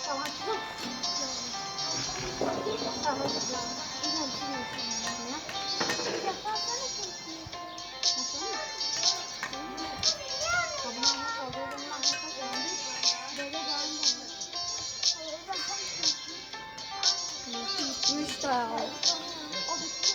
Savaşçı. Savaşçı. İnan şimdi ya. Yaparsana çünkü. Nasıl? Kabına ama kaldırdığımdan çok yani. Böyle devam edelim. Bitmiş de. O bitti.